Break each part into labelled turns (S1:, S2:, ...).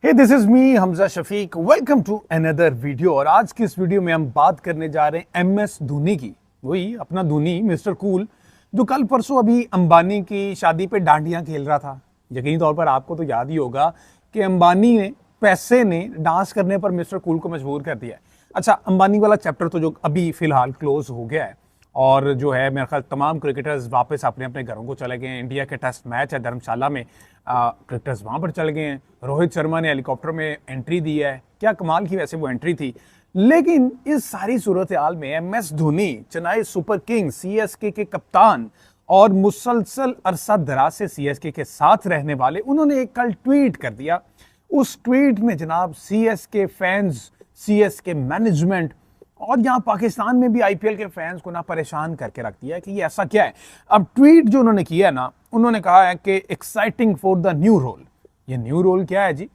S1: Hey this is me Hamza Shafiq. Welcome to another video. और आज की इस वीडियो में हम बात करने जा रहे हैं एमएस धोनी की। वही अपना धोनी मिस्टर कूल, जो कल परसों अभी अंबानी की शादी पे डांडियां खेल रहा था। यकीनी तौर पर आपको तो याद ही होगा कि अंबानी ने पैसे ने डांस करने पर मिस्टर कूल को मजबूर कर दिया है। अच्छा, अंबानी वाला चैप्टर तो जो अभी फिलहाल क्लोज हो गया है और जो है मेरे ख्याल तमाम क्रिकेटर्स वापस अपने अपने घरों को चले गए हैं। इंडिया के टेस्ट मैच है धर्मशाला में, क्रिकेटर्स वहां पर चले गए हैं। रोहित शर्मा ने हेलीकॉप्टर में एंट्री दी है, क्या कमाल की वैसे वो एंट्री थी। लेकिन इस सारी सूरत हाल में MS Dhoni, Chennai super Kings CSK के कप्तान और मुसलसल अरसा दराज से सीएसके के साथ रहने वाले, उन्होंने एक कल ट्वीट कर दिया। उस ट्वीट में जनाब सीएसके फैंस, सीएसके मैनेजमेंट और यहाँ पाकिस्तान में भी आईपीएल के फैंस को ना परेशान करके रख दिया है कि ये ऐसा क्या है। अब ट्वीट जो उन्होंने किया है ना, उन्होंने कहा है कि exciting for the new role. ये न्यू रोल क्या है जी?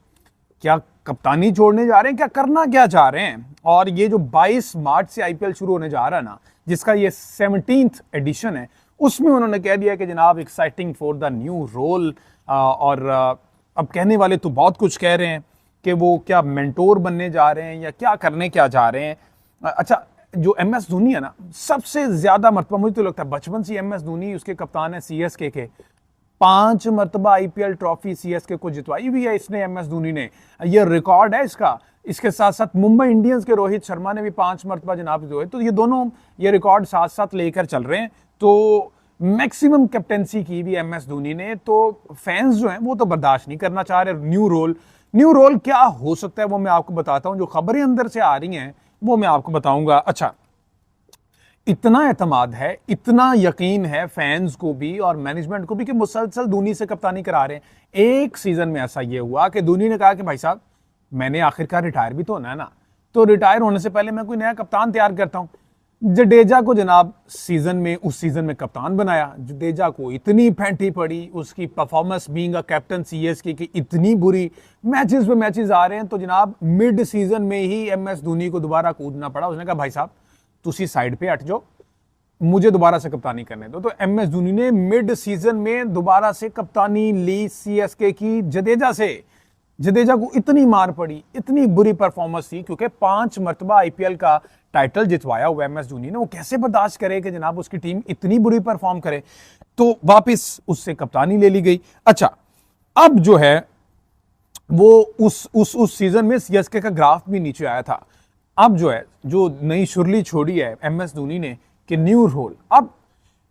S1: क्या कप्तानी छोड़ने जा रहे हैं? क्या करना क्या चाह रहे हैं? और ये जो 22 मार्च से आईपीएल शुरू होने जा रहा है ना, जिसका ये 17th एडिशन है, उसमें उन्होंने कह दिया कि जनाब exciting for the new role. और अब कहने वाले तो बहुत कुछ कह रहे हैं कि वो क्या मेंटोर बनने जा रहे हैं या क्या करने क्या जा रहे हैं। अच्छा, जो एमएस धोनी है ना, सबसे ज्यादा मरतबा मुझे तो लगता है बचपन से एमएस धोनी उसके कप्तान है सीएसके के। 5 मरतबा आईपीएल ट्रॉफी सीएसके को जितवाई हुई है इसने, एमएस धोनी ने। ये रिकॉर्ड है इसका। इसके साथ साथ मुंबई इंडियंस के रोहित शर्मा ने भी 5 मरतबा जनाब जो है, तो ये दोनों ये रिकॉर्ड साथ साथ लेकर चल रहे हैं। तो मैक्सिमम कैप्टेंसी की भी एमएस धोनी ने। तो फैंस जो हैं वो तो बर्दाश्त नहीं करना चाह रहे। न्यू रोल क्या हो सकता है वो मैं आपको बताता हूं। जो खबरें अंदर से आ रही हैं वो मैं आपको बताऊंगा। अच्छा, इतना एतमाद है, इतना यकीन है फैंस को भी और मैनेजमेंट को भी कि मुसलसल धोनी से कप्तानी करा रहे हैं। एक सीजन में ऐसा ये हुआ कि धोनी ने कहा कि भाई साहब, मैंने आखिरकार रिटायर भी तो होना है ना, तो रिटायर होने से पहले मैं कोई नया कप्तान तैयार करता हूं। जडेजा को जनाब उस सीजन में कप्तान बनाया। जडेजा को इतनी फैंटी पड़ी, उसकी performance being a captain CSK की इतनी बुरी, मैचेस पे मैचेस आ रहे हैं, तो जनाब मिड सीजन में ही एमएस धोनी को दोबारा कूदना पड़ा। उसने कहा भाई साहब तुसी साइड पे हट जाओ, मुझे दोबारा से कप्तानी करने दो। तो एमएस धोनी ने मिड सीजन में दोबारा से कप्तानी ली सीएसके की जडेजा से। जडेजा को इतनी मार पड़ी, इतनी बुरी परफॉर्मेंस थी, क्योंकि 5 मरतबा आईपीएल का टाइटल जितवाया हुआ एमएस धोनी ने। वो कैसे बर्दाश्त करे कि जनाब उसकी टीम इतनी बुरी परफॉर्म करे। तो वापस उससे कप्तानी ले ली गई। अच्छा, अब जो है वो उस सीजन में सीएसके का ग्राफ भी नीचे आया था। अब जो है, जो नई शुरली छोड़ी है एमएस धोनी ने कि न्यू रोल। अब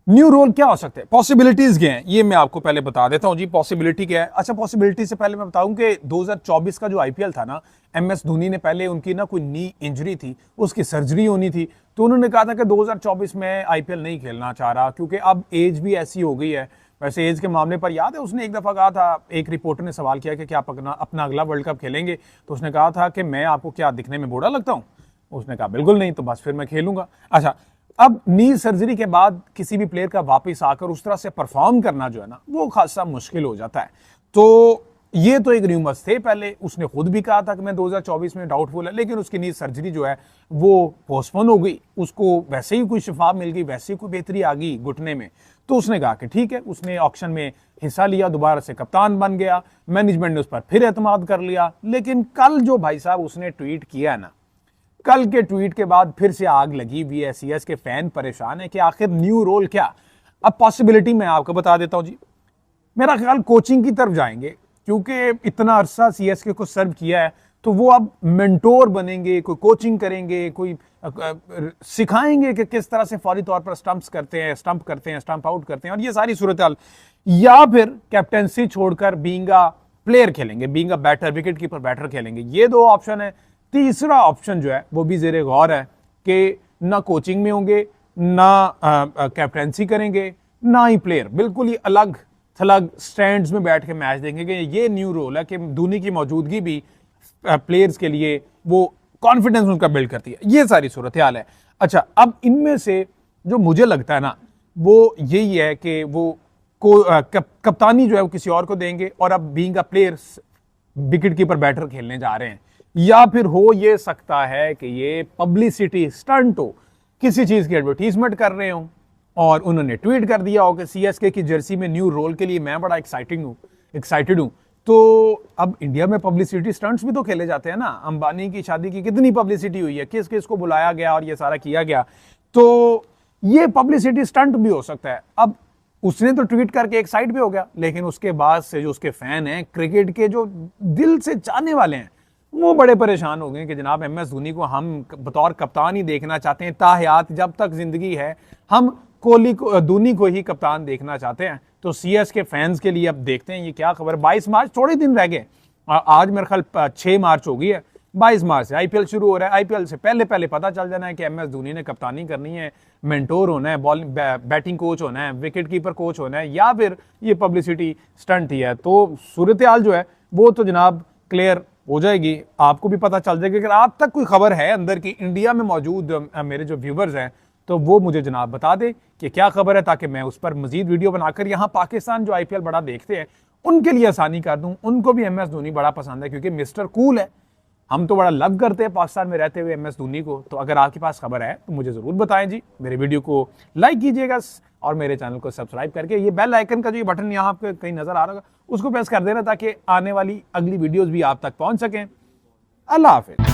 S1: न्यू रोल क्या हो सकते हैं, पॉसिबिलिटीज क्या हैं, ये मैं आपको पहले बता देता हूं जी। पॉसिबिलिटी क्या है? अच्छा, पॉसिबिलिटी से पहले मैं बताऊं कि 2024 का जो आईपीएल था ना, एमएस धोनी ने पहले उनकी ना कोई नी इंजरी थी, उसकी सर्जरी होनी थी। तो उन्होंने कहा था कि 2024 में आईपीएल नहीं खेलना चाह रहा, क्योंकि अब एज भी ऐसी हो गई है। वैसे एज के मामले पर याद है उसने एक दफा कहा था, एक रिपोर्टर ने सवाल किया कि क्या आप अपना अगला वर्ल्ड कप खेलेंगे, तो उसने कहा था कि मैं आपको क्या दिखने में बूढ़ा लगता हूं? उसने कहा बिल्कुल नहीं, तो बस फिर मैं खेलूंगा। अच्छा, अब नी सर्जरी के बाद किसी भी प्लेयर का वापस आकर उस तरह से परफॉर्म करना जो है ना, वो खासा मुश्किल हो जाता है। तो ये तो एक र्यूमर्स थे पहले। उसने खुद भी कहा था कि मैं 2024 में डाउटफुल है, लेकिन उसकी नी सर्जरी जो है वो पोस्टपोन हो गई। उसको वैसे ही कोई शिफा मिल गई, वैसे ही कोई बेहतरी आ गई घुटने में। तो उसने कहा कि ठीक है, उसने ऑक्शन में हिस्सा लिया, दोबारा से कप्तान बन गया। मैनेजमेंट ने उस पर फिर एतमाद कर लिया। लेकिन कल जो भाई साहब उसने ट्वीट किया ना, कल के ट्वीट के बाद फिर से आग लगी हुई है। सीएस के फैन परेशान है कि आखिर न्यू रोल क्या। अब पॉसिबिलिटी मैं आपको बता देता हूं जी। मेरा ख्याल कोचिंग की तरफ जाएंगे, क्योंकि इतना अरसा सीएसके को सर्व किया है, तो वो अब मेंटोर बनेंगे, कोई कोचिंग करेंगे, कोई सिखाएंगे कि किस तरह से फौरी तौर पर स्टंप आउट करते हैं और ये सारी सूरत हाल। या फिर कैप्टेंसी छोड़कर बीइंग अ प्लेयर खेलेंगे, being a batter, wicket keeper batter खेलेंगे। ये 2 ऑप्शन है। तीसरा ऑप्शन जो है वो भी जेरे गौर है कि ना कोचिंग में होंगे, ना कैप्टेंसी करेंगे, ना ही प्लेयर, बिल्कुल ही अलग थलग स्टैंड्स में बैठ के मैच देंगे। ये न्यू रोल है कि धोनी की मौजूदगी भी प्लेयर्स के लिए वो कॉन्फिडेंस उनका बिल्ड करती है। ये सारी सूरत हाल है। अच्छा, अब इनमें से जो मुझे लगता है ना, वो यही है कि वो कप्तानी जो है वो किसी और को देंगे और अब being a player wicket keeper batter खेलने जा रहे हैं। या फिर हो ये सकता है कि ये पब्लिसिटी स्टंट हो, किसी चीज की एडवर्टीजमेंट कर रहे हो और उन्होंने ट्वीट कर दिया हो कि सीएसके की जर्सी में न्यू रोल के लिए मैं बड़ा एक्साइटेड हूं, तो अब इंडिया में पब्लिसिटी स्टंट्स भी तो खेले जाते हैं ना। अंबानी की शादी की कितनी पब्लिसिटी हुई है, किस किस को बुलाया गया और ये सारा किया गया। तो ये पब्लिसिटी स्टंट भी हो सकता है। अब उसने तो ट्वीट करके एक साइड पे हो गया, लेकिन उसके बाद से जो उसके फैन हैं, क्रिकेट के जो दिल से चाहने वाले हैं, वो बड़े परेशान हो गए कि जनाब MS धोनी को हम बतौर कप्तान ही देखना चाहते हैं। ताहयात जब तक जिंदगी है हम धोनी को ही कप्तान देखना चाहते हैं। तो CS के फैंस के लिए अब देखते हैं ये क्या खबर। 22 मार्च, थोड़े दिन रह गए, आज मेरे ख्याल 6 मार्च हो गई है। 22 मार्च से IPL शुरू हो रहा है। IPL से पहले पहले पता चल जाना है कि MS धोनी ने कप्तानी करनी है, मेंटोर होना है, बॉलिंग बैटिंग कोच होना है, विकेट कीपर कोच होना है, या फिर ये पब्लिसिटी स्टंट ही है। तो सूरत हाल जो है वो तो जनाब क्लियर हो जाएगी, आपको भी पता चल जाएगा। अगर आप तक कोई खबर है अंदर की, इंडिया में मौजूद मेरे जो व्यूवर्स हैं, तो वो मुझे जनाब बता दे कि क्या खबर है, ताकि मैं उस पर मजीद वीडियो बनाकर यहाँ पाकिस्तान जो IPL बड़ा देखते हैं उनके लिए आसानी कर दूं। उनको भी MS धोनी बड़ा पसंद है क्योंकि मिस्टर कूल है। हम तो बड़ा लव करते हैं पाकिस्तान में रहते हुए MS धोनी को। तो अगर आपके पास खबर है तो मुझे ज़रूर बताएं जी। मेरे वीडियो को लाइक कीजिएगा और मेरे चैनल को सब्सक्राइब करके ये बेल आइकन का जो ये बटन यहाँ पे कहीं नज़र आ रहा होगा उसको प्रेस कर देना, ताकि आने वाली अगली वीडियोज़ भी आप तक पहुँच सकें। अल्लाह हाफिज़।